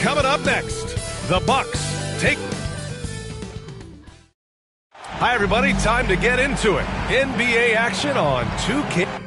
Coming up next, the Bucks take. Hi, everybody. Time to get into it. NBA action on 2K.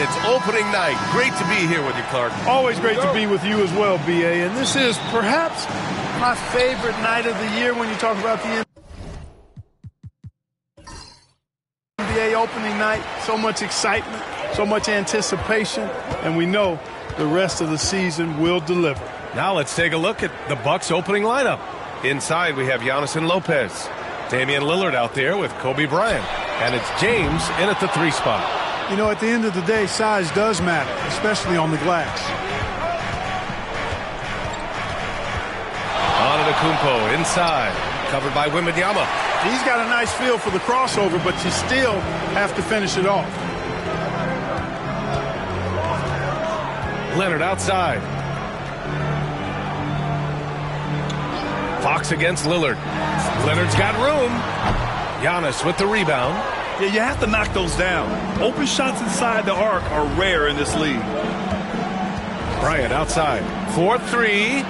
it's opening night. Great to be here with you, Clark. Always great to be with you as well, B.A. And this is perhaps my favorite night of the year when you talk about the NBA opening night. So much excitement, so much anticipation, and we know the rest of the season will deliver. Now let's take a look at the Bucks opening lineup. Inside, we have Giannis and Lopez. Damian Lillard out there with Kobe Bryant. And it's James in at the 3 spot. You know, at the end of the day, size does matter, especially on the glass. Antetokounmpo inside, covered by Wembanyama. He's got a nice feel for the crossover, but you still have to finish it off. Leonard outside. Fox against Lillard. Leonard's got room. Giannis with the rebound. Yeah, you have to knock those down. Open shots inside the arc are rare in this league. Bryant outside. 4-3.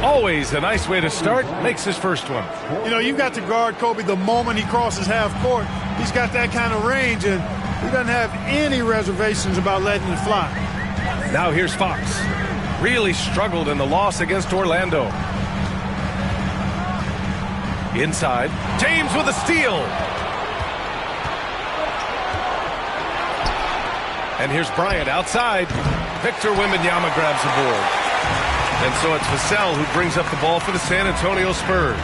Always a nice way to start. Makes his first one. You know, you've got to guard Kobe the moment he crosses half court. He's got that kind of range, and he doesn't have any reservations about letting it fly. Now here's Fox. Really struggled in the loss against Orlando. Inside. James with a steal. And here's Bryant outside. Victor Wembanyama grabs the board. And so it's Vassell who brings up the ball for the San Antonio Spurs.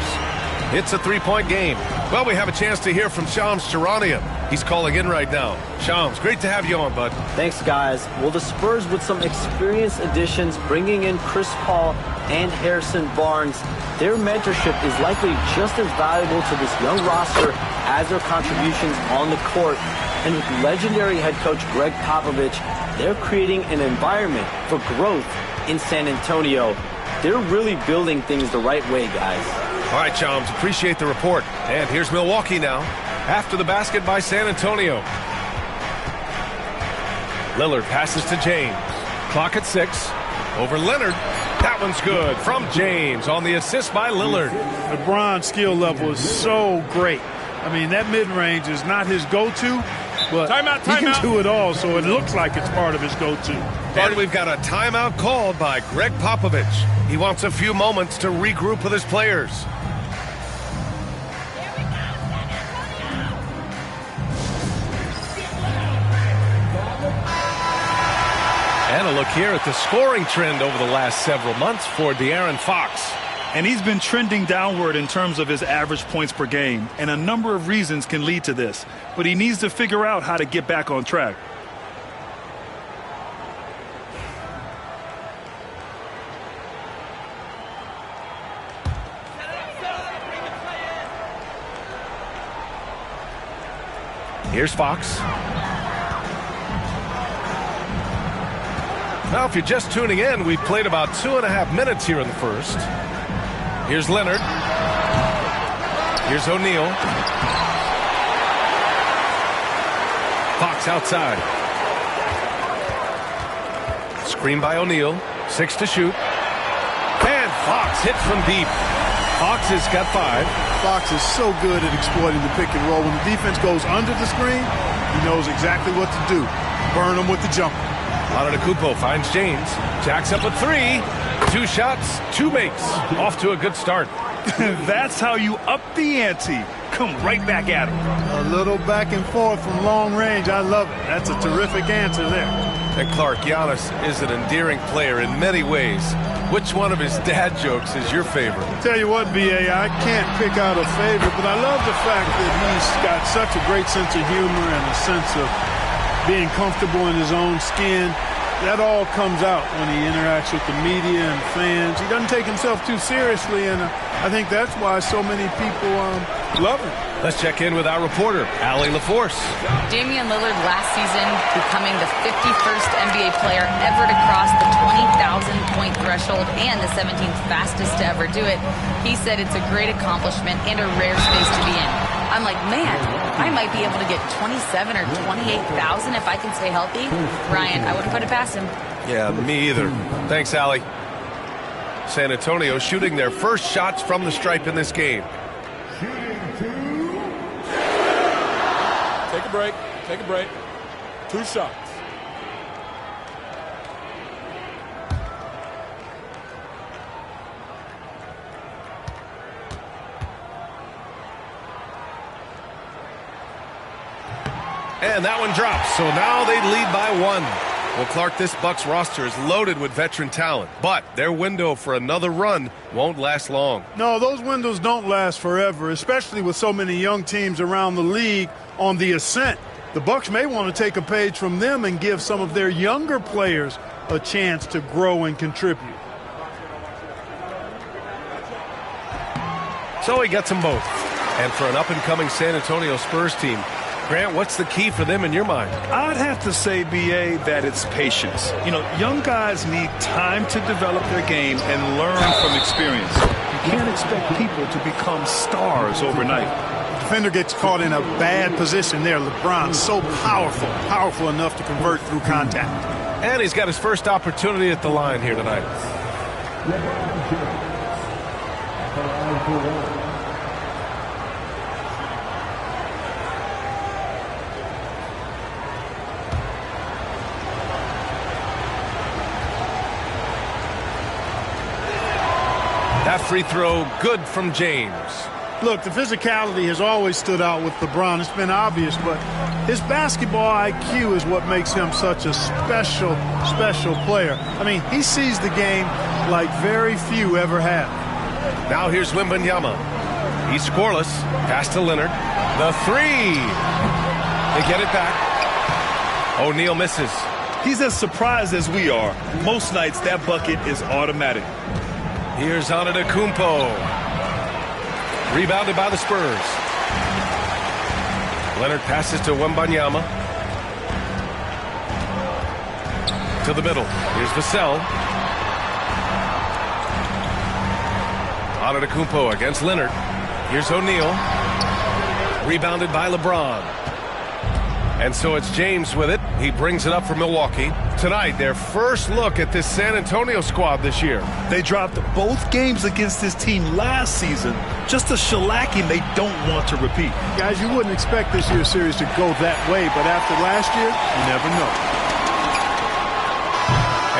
It's a 3-point game. Well, we have a chance to hear from Shams Charania. He's calling in right now. Shams, great to have you on, bud. Thanks, guys. Well, the Spurs with some experienced additions, bringing in Chris Paul and Harrison Barnes, their mentorship is likely just as valuable to this young roster as their contributions on the court. And with legendary head coach Greg Popovich, they're creating an environment for growth in San Antonio. They're really building things the right way, guys. All right, Shams, appreciate the report. And here's Milwaukee now. After the basket by San Antonio. Lillard passes to James. Clock at 6. Over Leonard. That one's good from James on the assist by Lillard. LeBron's skill level is so great. I mean, that mid-range is not his go-to, but he can do it all, so it looks like it's part of his go-to. And we've got a timeout called by Greg Popovich. He wants a few moments to regroup with his players. And a look here at the scoring trend over the last several months for De'Aaron Fox. And he's been trending downward in terms of his average points per game, and a number of reasons can lead to this. But he needs to figure out how to get back on track. Here's Fox. Now, if you're just tuning in, we've played about 2.5 minutes here in the first. Here's Leonard. Here's O'Neal. Fox outside. Screen by O'Neal. 6 to shoot. And Fox hit from deep. Fox has got 5. Fox is so good at exploiting the pick and roll. When the defense goes under the screen, he knows exactly what to do. Burn them with the jumper. Antetokounmpo finds James. Jacks up with 3. 2 shots, 2 makes. Off to a good start. That's how you up the ante. Come right back at him. A little back and forth from long range. I love it. That's a terrific answer there. And Clark, Giannis is an endearing player in many ways. Which one of his dad jokes is your favorite? Tell you what, B.A., I can't pick out a favorite, but I love the fact that he's got such a great sense of humor and a sense of being comfortable in his own skin. That all comes out when he interacts with the media and fans. He doesn't take himself too seriously, and I think that's why so many people love him. Let's check in with our reporter, Allie LaForce. Damian Lillard last season becoming the 51st NBA player ever to cross the 20,000-point threshold and the 17th fastest to ever do it. He said it's a great accomplishment and a rare space to be in. I'm like, man, I might be able to get 27 or 28,000 if I can stay healthy. Ryan, I wouldn't put it past him. Yeah, me either. Thanks, Allie. San Antonio shooting their first shots from the stripe in this game. Take a break. Take a break. 2 shots. And that one drops, so now they lead by 1. Well, Clark, this Bucks roster is loaded with veteran talent, but their window for another run won't last long. No, those windows don't last forever, especially with so many young teams around the league on the ascent. The Bucks may want to take a page from them and give some of their younger players a chance to grow and contribute. So he gets them both. And for an up-and-coming San Antonio Spurs team, Grant, what's the key for them in your mind? I'd have to say, B.A., that it's patience. You know, young guys need time to develop their game and learn from experience. You can't expect people to become stars overnight. The defender gets caught in a bad position there. LeBron, so powerful enough to convert through contact. And he's got his first opportunity at the line here tonight. That free throw good from James. Look, the physicality has always stood out with LeBron. It's been obvious, but his basketball IQ is what makes him such a special player. I mean, he sees the game like very few ever have. Now here's Wembanyama. He's scoreless. Pass to Leonard. The three. They get it back. O'Neal misses. He's as surprised as we are. Most nights, that bucket is automatic. Here's Antetokounmpo. Rebounded by the Spurs. Leonard passes to Wembanyama. To the middle. Here's Vassell. Antetokounmpo against Leonard. Here's O'Neal. Rebounded by LeBron. And so it's James with it. He brings it up for Milwaukee. Tonight, their first look at this San Antonio squad this year. They dropped both games against this team last season. Just a shellacking they don't want to repeat. Guys, you wouldn't expect this year's series to go that way, but after last year, you never know.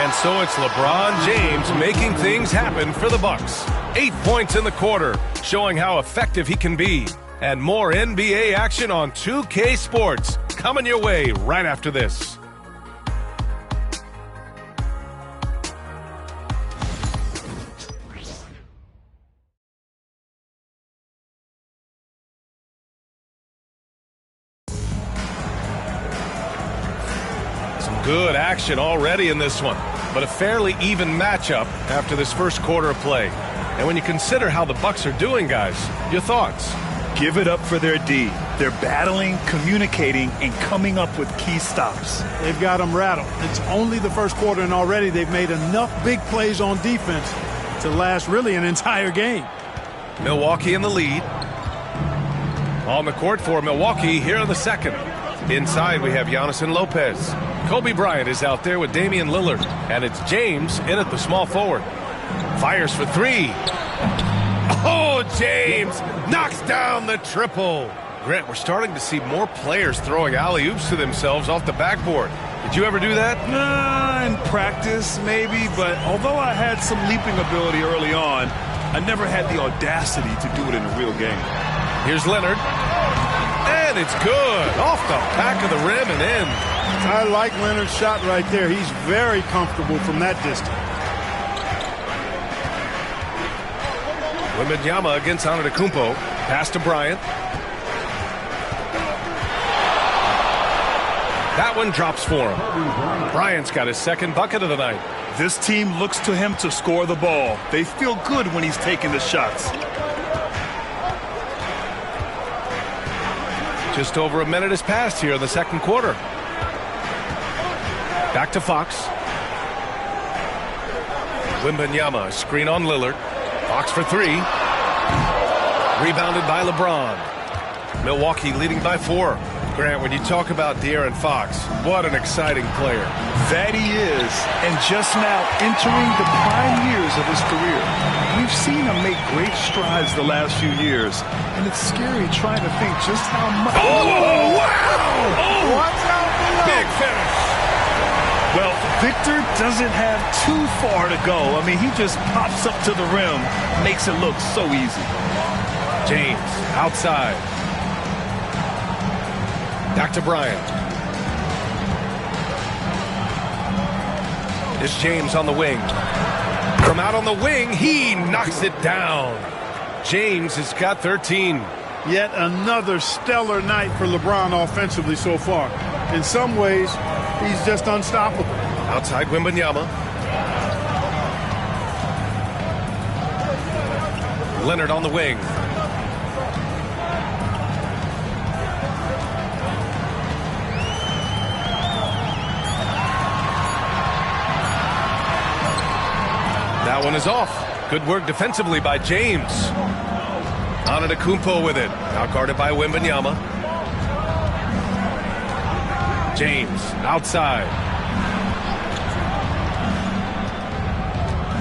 And so it's LeBron James making things happen for the Bucks. 8 points in the quarter, showing how effective he can be. And more NBA action on 2K Sports coming your way right after this. Some good action already in this one, but a fairly even matchup after this first quarter of play. And when you consider how the Bucks are doing, guys, your thoughts? Give it up for their D. They're battling, communicating, and coming up with key stops. They've got them rattled. It's only the first quarter, and already they've made enough big plays on defense to last really an entire game. Milwaukee in the lead. On the court for Milwaukee here in the second. Inside we have Giannis and Lopez. Kobe Bryant is out there with Damian Lillard. And it's James in at the small forward. Fires for three. Oh, James knocks down the triple. Grant, we're starting to see more players throwing alley-oops to themselves off the backboard. Did you ever do that? In practice, maybe, but although I had some leaping ability early on, I never had the audacity to do it in a real game. Here's Leonard. And it's good. Off the back of the rim and in. I like Leonard's shot right there. He's very comfortable from that distance. Wembanyama against Antetokounmpo. Pass to Bryant. That one drops for him. Bryant's got his second bucket of the night. This team looks to him to score the ball. They feel good when he's taking the shots. Just over a minute has passed here in the second quarter. Back to Fox. Wembanyama, screen on Lillard. Fox for three. Rebounded by LeBron. Milwaukee leading by 4. Grant, when you talk about De'Aaron Fox, what an exciting player. That he is, and just now entering the prime years of his career. We've seen him make great strides the last few years, and it's scary trying to think just how much... Oh, wow! Oh, watch out below. Big finish. Well, Victor doesn't have too far to go. I mean, he just pops up to the rim, makes it look so easy. James outside. Back to Bryant. It's James on the wing. From out on the wing, he knocks it down. James has got 13. Yet another stellar night for LeBron offensively so far. In some ways, he's just unstoppable. Outside Wembanyama. Leonard on the wing. That one is off. Good work defensively by James. Antetokounmpo with it. Now guarded by Wembanyama. James outside.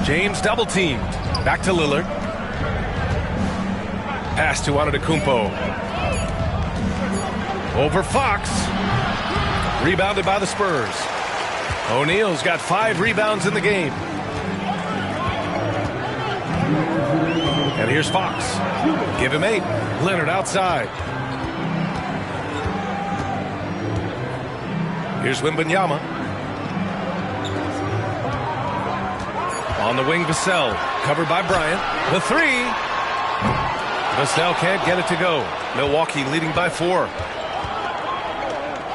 James double teamed. Back to Lillard. Pass to Antetokounmpo. Over Fox. Rebounded by the Spurs. O'Neal's got 5 rebounds in the game. And here's Fox. Give him 8. Leonard outside. Here's Wembanyama. On the wing, Vassell. Covered by Bryant. The 3. Vassell can't get it to go. Milwaukee leading by 4.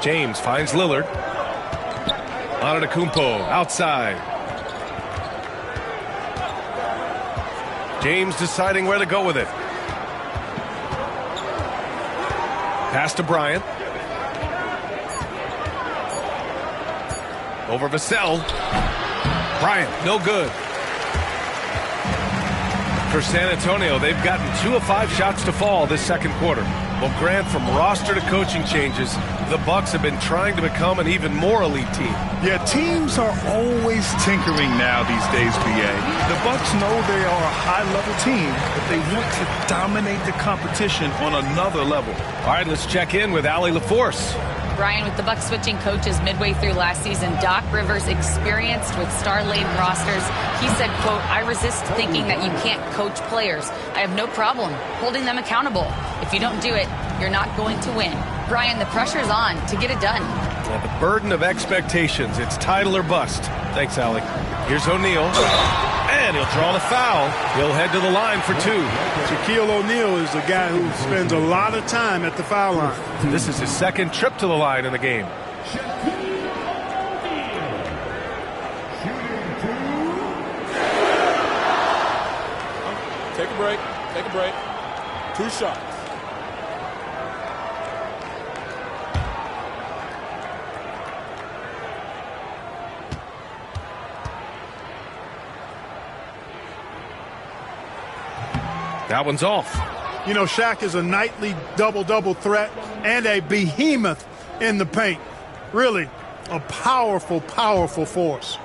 James finds Lillard. Antetokounmpo outside. James deciding where to go with it. Pass to Bryant. Over Vassell. Bryant, no good. For San Antonio, they've gotten 2 of 5 shots to fall this second quarter. Well, Grant, from roster to coaching changes, the Bucks have been trying to become an even more elite team. Yeah, teams are always tinkering now these days, B.A. The Bucks know they are a high-level team, but they want to dominate the competition on another level. All right, let's check in with Allie LaForce. Brian, with the Bucks switching coaches midway through last season, Doc Rivers, experienced with star-laden rosters, he said, quote, "I resist thinking that you can't coach players. I have no problem holding them accountable. If you don't do it, you're not going to win." Brian, the pressure's on to get it done. Yeah, the burden of expectations. It's title or bust. Thanks, Allie. Here's O'Neal. And he'll draw the foul. He'll head to the line for 2. Shaquille O'Neal is a guy who spends a lot of time at the foul line. This is his second trip to the line in the game. Take a break. Take a break. 2 shots. That one's off. You know, Shaq is a nightly double-double threat and a behemoth in the paint. Really a powerful, powerful force.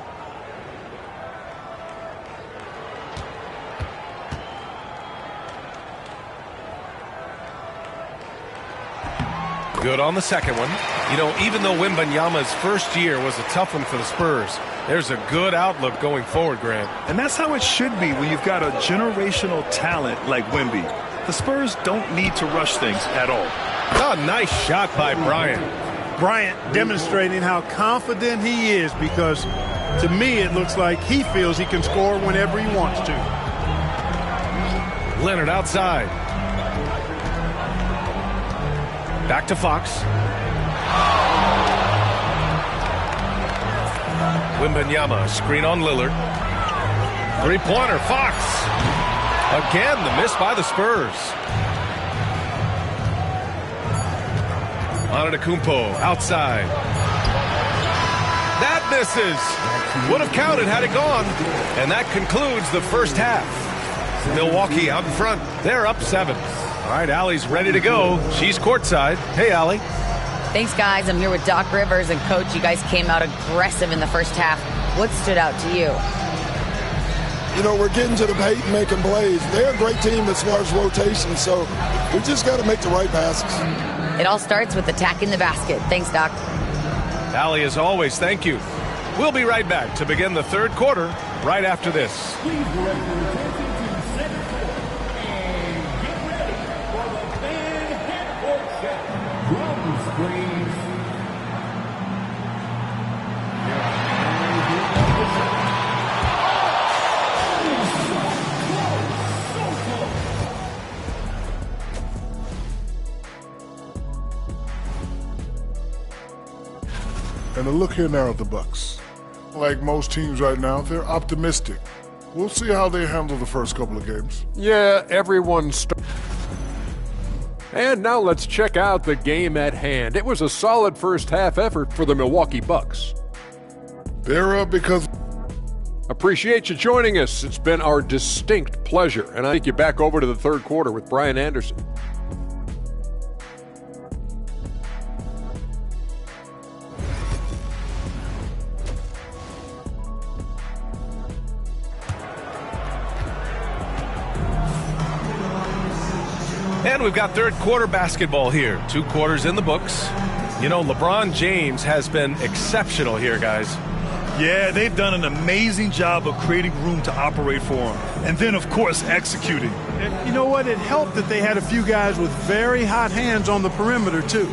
Good on the second one. You know, even though Wembanyama's first year was a tough one for the Spurs, there's a good outlook going forward, Grant. And that's how it should be when you've got a generational talent like Wemby. The Spurs don't need to rush things at all. Oh, nice shot by Bryant. Bryant demonstrating how confident he is, because to me it looks like he feels he can score whenever he wants to. Leonard outside. Back to Fox. Wembanyama, screen on Lillard. 3-pointer, Fox. Again, the miss by the Spurs. Antetokounmpo, outside. That misses. Would have counted had it gone. And that concludes the first half. Milwaukee out in front. They're up 7. All right, Allie's ready to go. She's courtside. Hey, Allie. Thanks, guys. I'm here with Doc Rivers and Coach. You guys came out aggressive in the first half. What stood out to you? You know, we're getting to the paint and making plays. They're a great team as far as rotation, so we just got to make the right passes. It all starts with attacking the basket. Thanks, Doc. Allie, as always, thank you. We'll be right back to begin the third quarter right after this. From And the look here now at the Bucks. Like most teams right now, they're optimistic. We'll see how they handle the first couple of games. Yeah, everyone's... And now let's check out the game at hand. It was a solid first-half effort for the Milwaukee Bucks. They're up because... Appreciate you joining us. It's been our distinct pleasure. And I take you back over to the third quarter with Brian Anderson. And we've got third quarter basketball here. 2 quarters in the books. You know, LeBron James has been exceptional here, guys. Yeah, they've done an amazing job of creating room to operate for him. And then, of course, executing. And you know what? It helped that they had a few guys with very hot hands on the perimeter, too.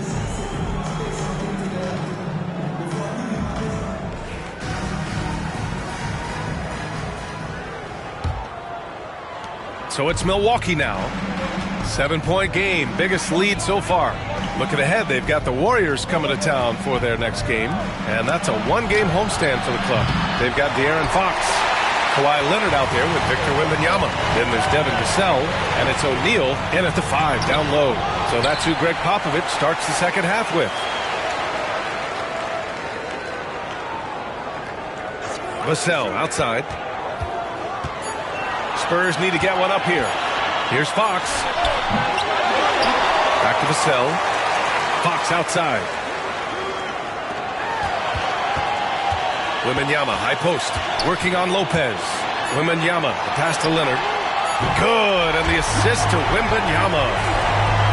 So it's Milwaukee now. 7-point game, biggest lead so far. Looking ahead, they've got the Warriors coming to town for their next game, and that's a 1-game homestand for the club. They've got De'Aaron Fox, Kawhi Leonard out there with Victor Wembanyama. Then there's Devin Vassell, and it's O'Neal in at the 5, down low. So that's who Greg Popovich starts the second half with. Vassell outside. Spurs need to get one up here. Here's Fox. Back to Vassell. Fox outside. Wembanyama, high post. Working on Lopez. Wembanyama, the pass to Leonard. Good, and the assist to Wembanyama.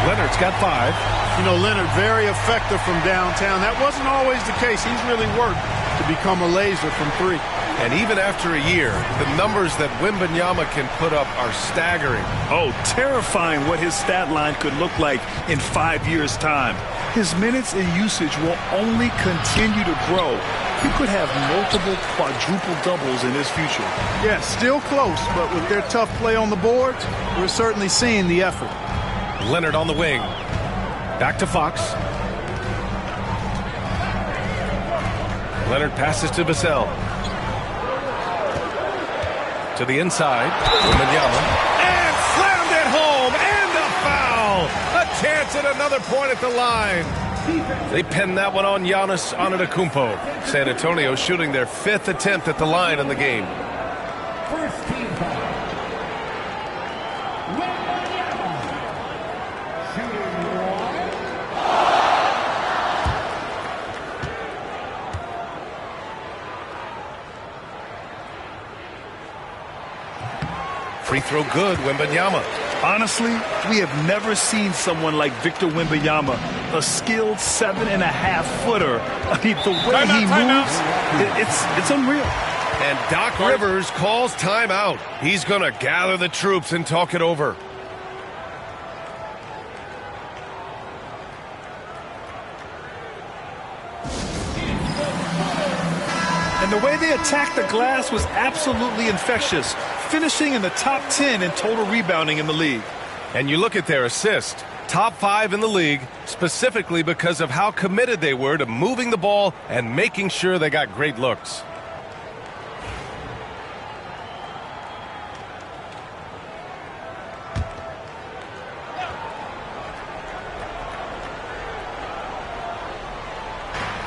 Leonard's got 5. You know, Leonard very effective from downtown. That wasn't always the case. He's really worked to become a laser from 3. And even after a year, the numbers that Wembanyama can put up are staggering. Oh, terrifying what his stat line could look like in 5 years' time. His minutes and usage will only continue to grow. He could have multiple quadruple doubles in his future. Yeah, still close, but with their tough play on the boards, we're certainly seeing the effort. Leonard on the wing. Back to Fox. Leonard passes to Vassell. To the inside, Wembanyama, and slammed it home, and a foul! A chance at another point at the line. They pinned that one on Giannis Antetokounmpo. San Antonio shooting their 5th attempt at the line in the game. First team foul. Wembanyama. Shooting 1. Free throw good, Wembanyama. Honestly, we have never seen someone like Victor Wembanyama, a skilled 7.5-footer. I mean, the way he moves, it's unreal. And Doc Rivers calls timeout. He's going to gather the troops and talk it over. And the way they attacked the glass was absolutely infectious, finishing in the top 10 in total rebounding in the league. And you look at their assist, top 5 in the league, specifically because of how committed they were to moving the ball and making sure they got great looks.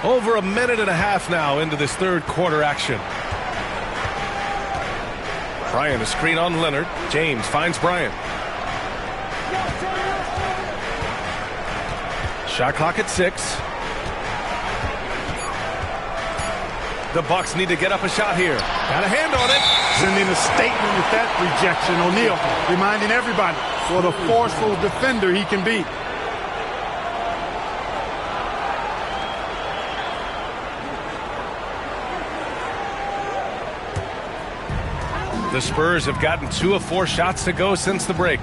Over a minute and a half now into this third quarter action. Bryant, a screen on Leonard. James finds Bryant. Shot clock at 6. The Bucks need to get up a shot here. Got a hand on it. Sending a statement with that rejection. O'Neal reminding everybody what a forceful defender he can be. The Spurs have gotten 2 of 4 shots to go since the break.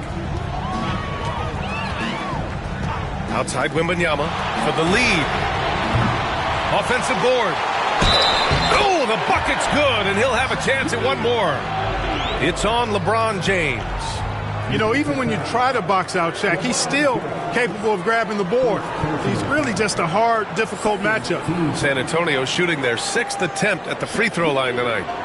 Outside Wembanyama. for the lead. Offensive board. Oh, the bucket's good, and he'll have a chance at one more. It's on LeBron James. You know, even when you try to box out Shaq, he's still capable of grabbing the board. He's really just a hard, difficult matchup. San Antonio shooting their 6th attempt at the free throw line tonight.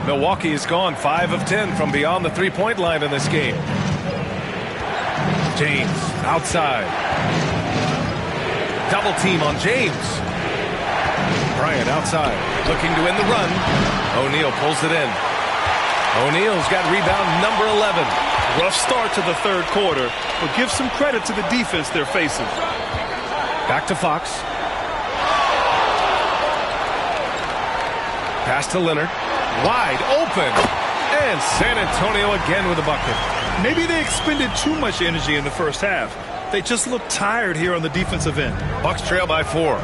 Milwaukee has gone 5 of 10 from beyond the three-point line in this game. James outside. Double team on James. Bryant outside, looking to win the run. O'Neal pulls it in. O'Neal's got rebound number 11. Rough start to the third quarter, but give some credit to the defense they're facing. Back to Fox. Pass to Leonard. Wide open. And San Antonio again with a bucket. Maybe they expended too much energy in the first half. They just look tired here on the defensive end. Bucks trail by 4.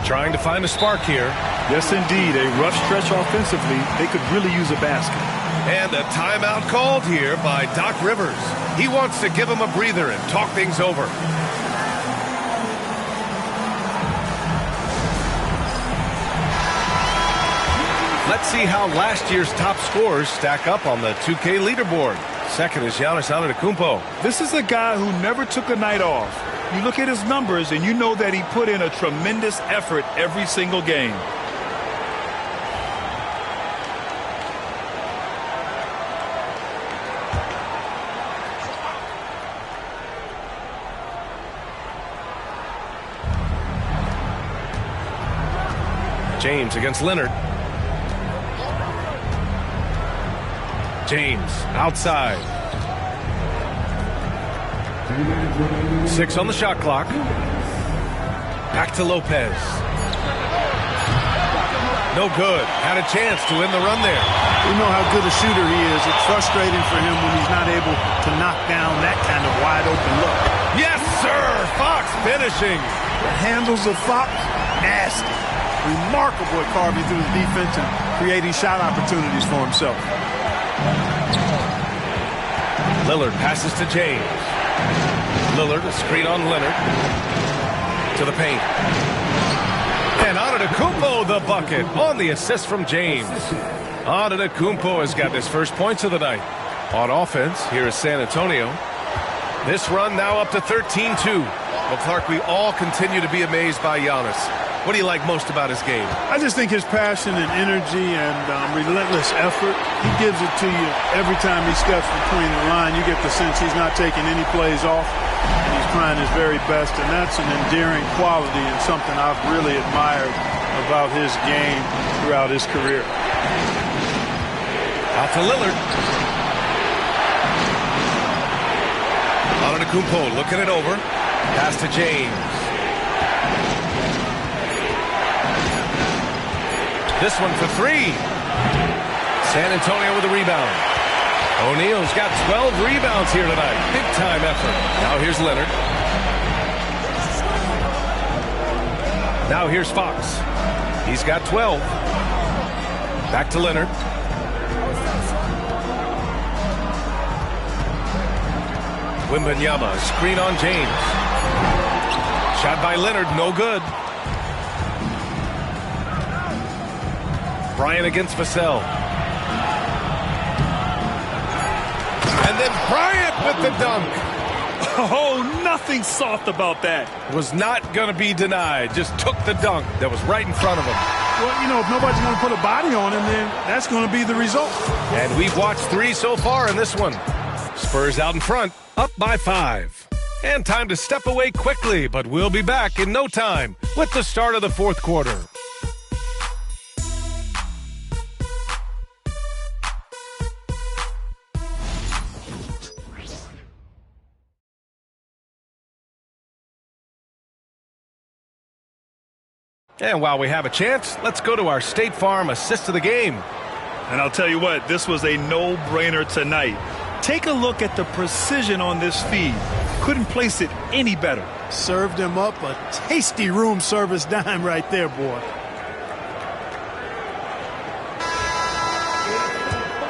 Trying to find a spark here. Yes, indeed. A rough stretch offensively. They could really use a basket. And a timeout called here by Doc Rivers. He wants to give him a breather and talk things over. Let's see how last year's top scorers stack up on the 2K leaderboard. Second is Giannis Antetokounmpo. This is a guy who never took a night off. You look at his numbers and you know that he put in a tremendous effort every single game. James against Leonard. James outside. 6 on the shot clock. Back to Lopez. No good. Had a chance to win the run there. We know how good a shooter he is. It's frustrating for him when he's not able to knock down that kind of wide open look. Yes, sir. Fox finishing. The handles of Fox, nasty. Remarkable at carving through the defense and creating shot opportunities for himself. Lillard passes to James. Lillard, a screen on Leonard. To the paint. And Antetokounmpo the bucket on the assist from James. Antetokounmpo has got his first points of the night. On offense, here is San Antonio. This run now up to 13-2. Well, Clark, we all continue to be amazed by Giannis. What do you like most about his game? I just think his passion and energy and relentless effort, he gives it to you every time he steps between the line. You get the sense he's not taking any plays off, and he's trying his very best, and that's an endearing quality and something I've really admired about his game throughout his career. Out to Lillard. Antetokounmpo looking it over. Pass to James. This one for 3. San Antonio with a rebound. O'Neal's got 12 rebounds here tonight. Big time effort. Now here's Leonard. Now here's Fox. He's got 12. Back to Leonard. Wembanyama, screen on James. Shot by Leonard, no good. Bryant against Vassell. And then Bryant with the dunk. Oh, nothing soft about that. Was not going to be denied. Just took the dunk that was right in front of him. Well, you know, if nobody's going to put a body on him, then that's going to be the result. And we've watched 3 so far in this one. Spurs out in front, up by 5. And time to step away quickly, but we'll be back in no time with the start of the fourth quarter. And while we have a chance, let's go to our State Farm assist of the game. And I'll tell you what, this was a no-brainer tonight. Take a look at the precision on this feed. Couldn't place it any better. Served him up a tasty room service dime right there, boy.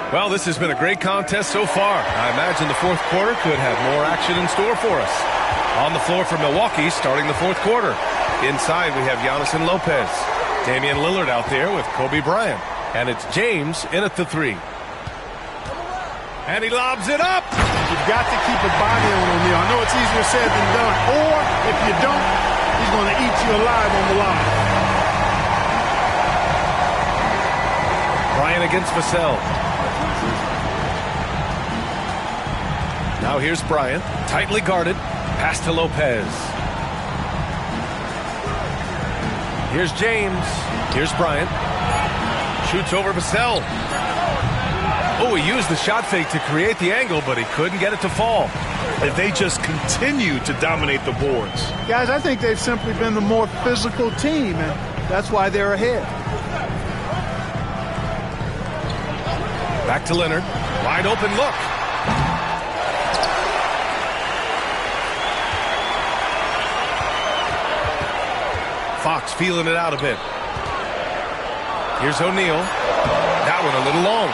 Well, this has been a great contest so far. I imagine the fourth quarter could have more action in store for us. On the floor for Milwaukee, starting the fourth quarter. Inside, we have Giannis and Lopez. Damian Lillard out there with Kobe Bryant. And it's James in at the three. And he lobs it up. You've got to keep a body on him. I know it's easier said than done. Or, if you don't, he's going to eat you alive on the line. Bryant against Vassell. Now here's Bryant, tightly guarded. Pass to Lopez. Here's James. Here's Bryant. Shoots over Vassell. Oh, he used the shot fake to create the angle, but he couldn't get it to fall. And they just continue to dominate the boards. Guys, I think they've simply been the more physical team, and that's why they're ahead. Back to Leonard. Wide open look. Fox feeling it out a bit. Here's O'Neal. That one a little long.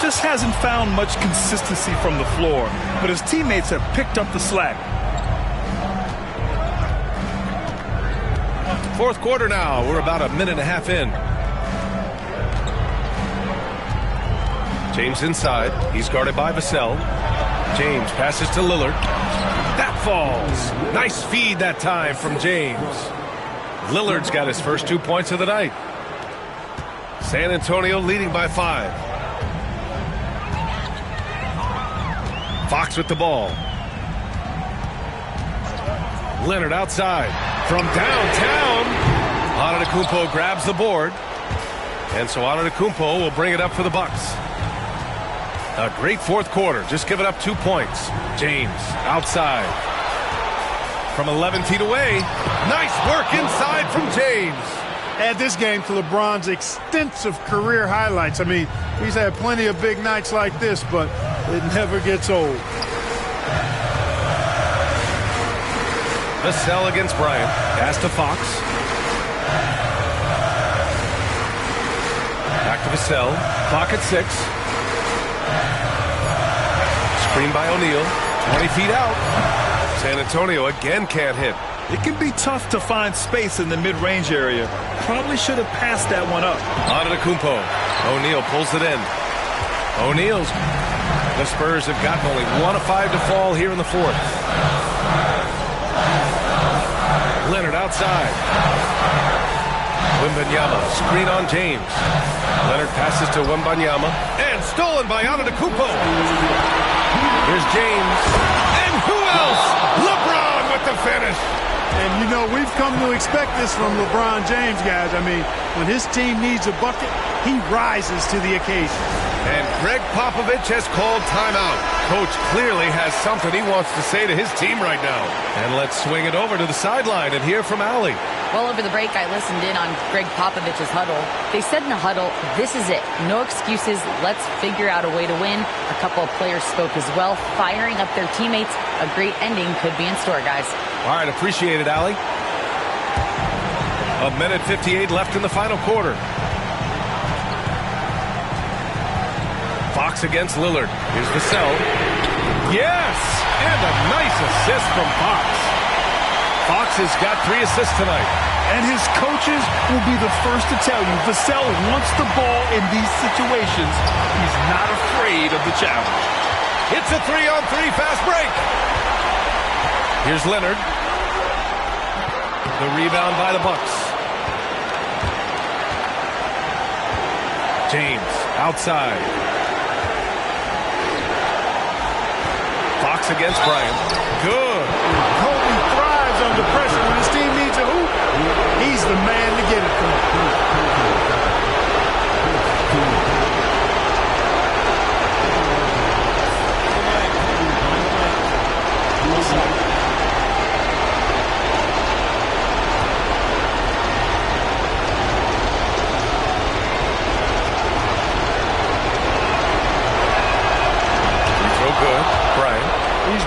Just hasn't found much consistency from the floor, but his teammates have picked up the slack. Fourth quarter now. We're about a minute and a half in. James inside. He's guarded by Vassell. James passes to Lillard. That falls. Nice feed that time from James. Lillard's got his first 2 points of the night. San Antonio leading by 5. Fox with the ball. Leonard outside. From downtown. Antetokounmpo grabs the board. And so Antetokounmpo will bring it up for the Bucks. A great fourth quarter. Just giving up 2 points. James outside. From 11 feet away. Nice work inside from James. Add this game to LeBron's extensive career highlights. I mean, he's had plenty of big nights like this, but it never gets old. Vassell against Bryant. Pass to Fox. Back to Vassell. Clock at 6. Screen by O'Neal. 20 feet out. San Antonio again can't hit. It can be tough to find space in the mid-range area. Probably should have passed that one up. Antetokounmpo. O'Neal pulls it in. O'Neal's. The Spurs have gotten only 1 of 5 to fall here in the fourth. Leonard outside. Wembanyama. Screen on James. Leonard passes to Wembanyama. And stolen by Antetokounmpo. Here's James. And who else? LeBron with the finish. And, you know, we've come to expect this from LeBron James, guys. I mean, when his team needs a bucket, he rises to the occasion. And Greg Popovich has called timeout. Coach clearly has something he wants to say to his team right now. And let's swing it over to the sideline and hear from Allie. Well, over the break, I listened in on Greg Popovich's huddle. They said in the huddle, this is it. No excuses. Let's figure out a way to win. A couple of players spoke as well, firing up their teammates. A great ending could be in store, guys. All right, appreciate it, Allie. A minute 58 left in the final quarter. Fox against Lillard. Here's Vassell. Yes! And a nice assist from Fox. Fox has got 3 assists tonight. And his coaches will be the first to tell you, Vassell wants the ball in these situations. He's not afraid of the challenge. It's a 3-on-3 fast break. Here's Leonard. The rebound by the Bucks. James outside. Fox against Bryant. Good. Kobe thrives under pressure. When his team needs a hoop, he's the man to get it from.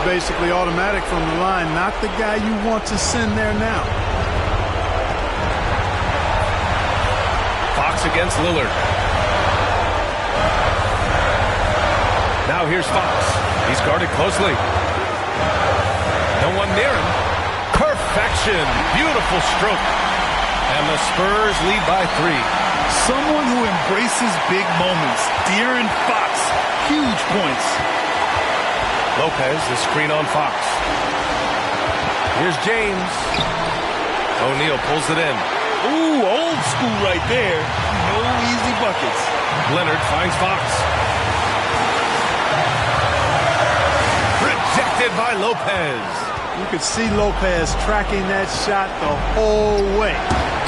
basically automatic from the line. Not the guy you want to send there now. Fox against Lillard. Now here's Fox. He's guarded closely. No one near him. Perfection. Beautiful stroke. And the Spurs lead by 3. Someone who embraces big moments. De'Aaron Fox. Huge points. Lopez, the screen on Fox. Here's James. O'Neal pulls it in. Ooh, old school right there. No easy buckets. Leonard finds Fox. Rejected by Lopez. You could see Lopez tracking that shot the whole way.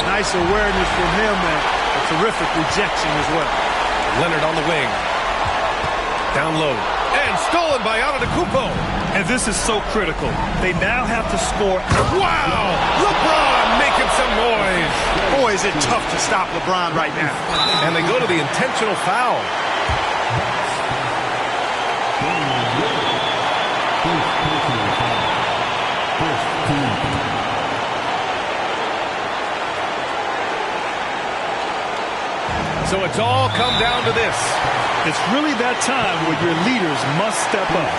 Nice awareness from him and a terrific rejection as well. Leonard on the wing. Down low. And stolen by Antetokounmpo. And this is so critical. They now have to score. Wow! LeBron making some noise. Boy, is it tough to stop LeBron right now. And they go to the intentional foul. So it's all come down to this. It's really that time where your leaders must step up.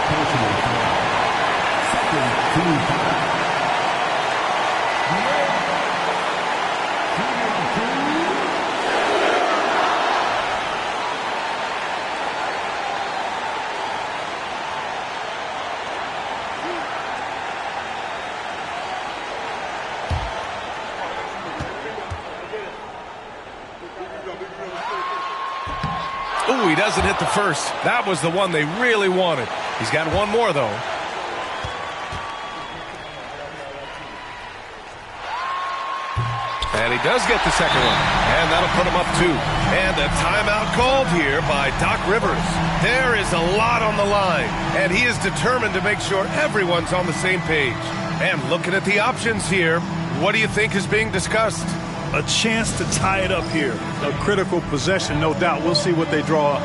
Ooh, he doesn't hit the first. That was the one they really wanted. He's got one more, though. And he does get the second one. And that'll put him up 2. And a timeout called here by Doc Rivers. There is a lot on the line. And he is determined to make sure everyone's on the same page. And looking at the options here, what do you think is being discussed? A chance to tie it up here. A critical possession, no doubt. We'll see what they draw up.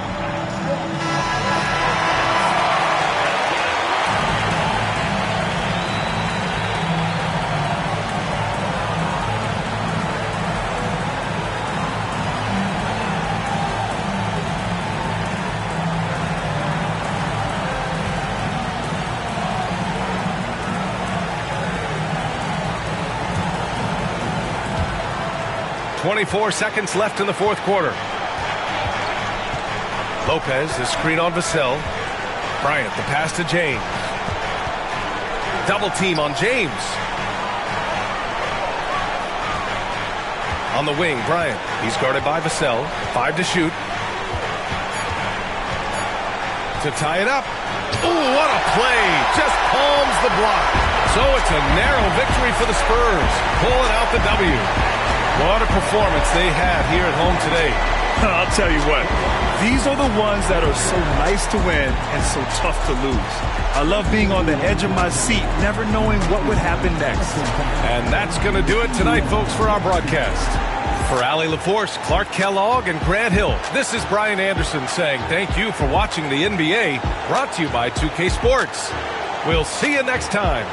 .24 seconds left in the fourth quarter. Lopez, the screen on Vassell. Bryant, the pass to James. Double team on James. On the wing, Bryant. He's guarded by Vassell. 5 to shoot. To tie it up. Ooh, what a play. Just palms the block. So it's a narrow victory for the Spurs. Pulling out the W. What a performance they had here at home today. I'll tell you what, these are the ones that are so nice to win and so tough to lose. I love being on the edge of my seat, never knowing what would happen next. And that's going to do it tonight, folks, for our broadcast. For Allie LaForce, Clark Kellogg, and Grant Hill, this is Brian Anderson saying thank you for watching the NBA, brought to you by 2K Sports. We'll see you next time.